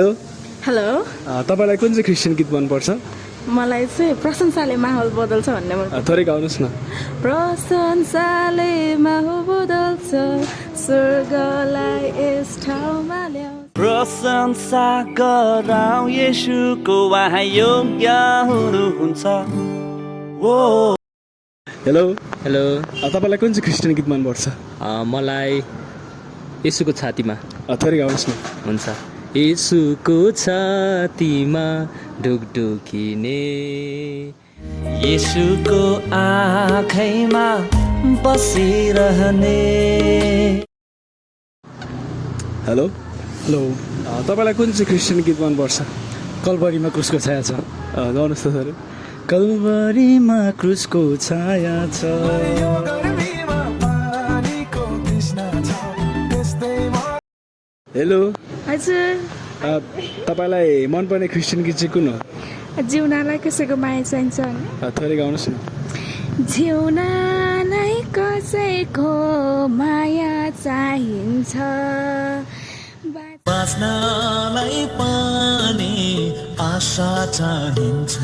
hello hello तपाईलाई कुन चाहिँ क्रिस्चियन गीत मनपर्छ मलाई चाहिँ प्रशंसाले माहौल बदल्छ भन्ने मन थोरै गाउनुहोस् न प्रशंसाले माहौल बदल्छ स्वर्गलाई यस ठाउँमा ल्याउँछ प्रशंसा गराउ येशूको उहाँ योग्य हुनुहुन्छ ओ हेलो हेलो तपाईलाई कुन चाहिँ क्रिस्चियन गीत मनपर्छ मलाई येशूको छातीमा थोरै गाउनुहोस् न हुन्छ येशूको छातीमा ढुकढुकिने येशूको आँखैमा बसिरहने हेलो हेलो तपाईँलाई कुन चाहिँ क्रिस्चियन गीत मनपर्छ कलवरीमा क्रुसको छाया छ गाउनुहोस् त थोरै कलवरीमा क्रुसको छाया छ हेलो हजुर तपाईँलाई मनपर्ने क्रिस्चियन गीत चाहिँ कुन हो जिउनालाई कसैको माया चाहिन्छ भने थोरै गाउनुहोस् न जिउनालाई कसैको माया चाहिन्छ बाँच्नलाई पनि आशा चाहिन्छ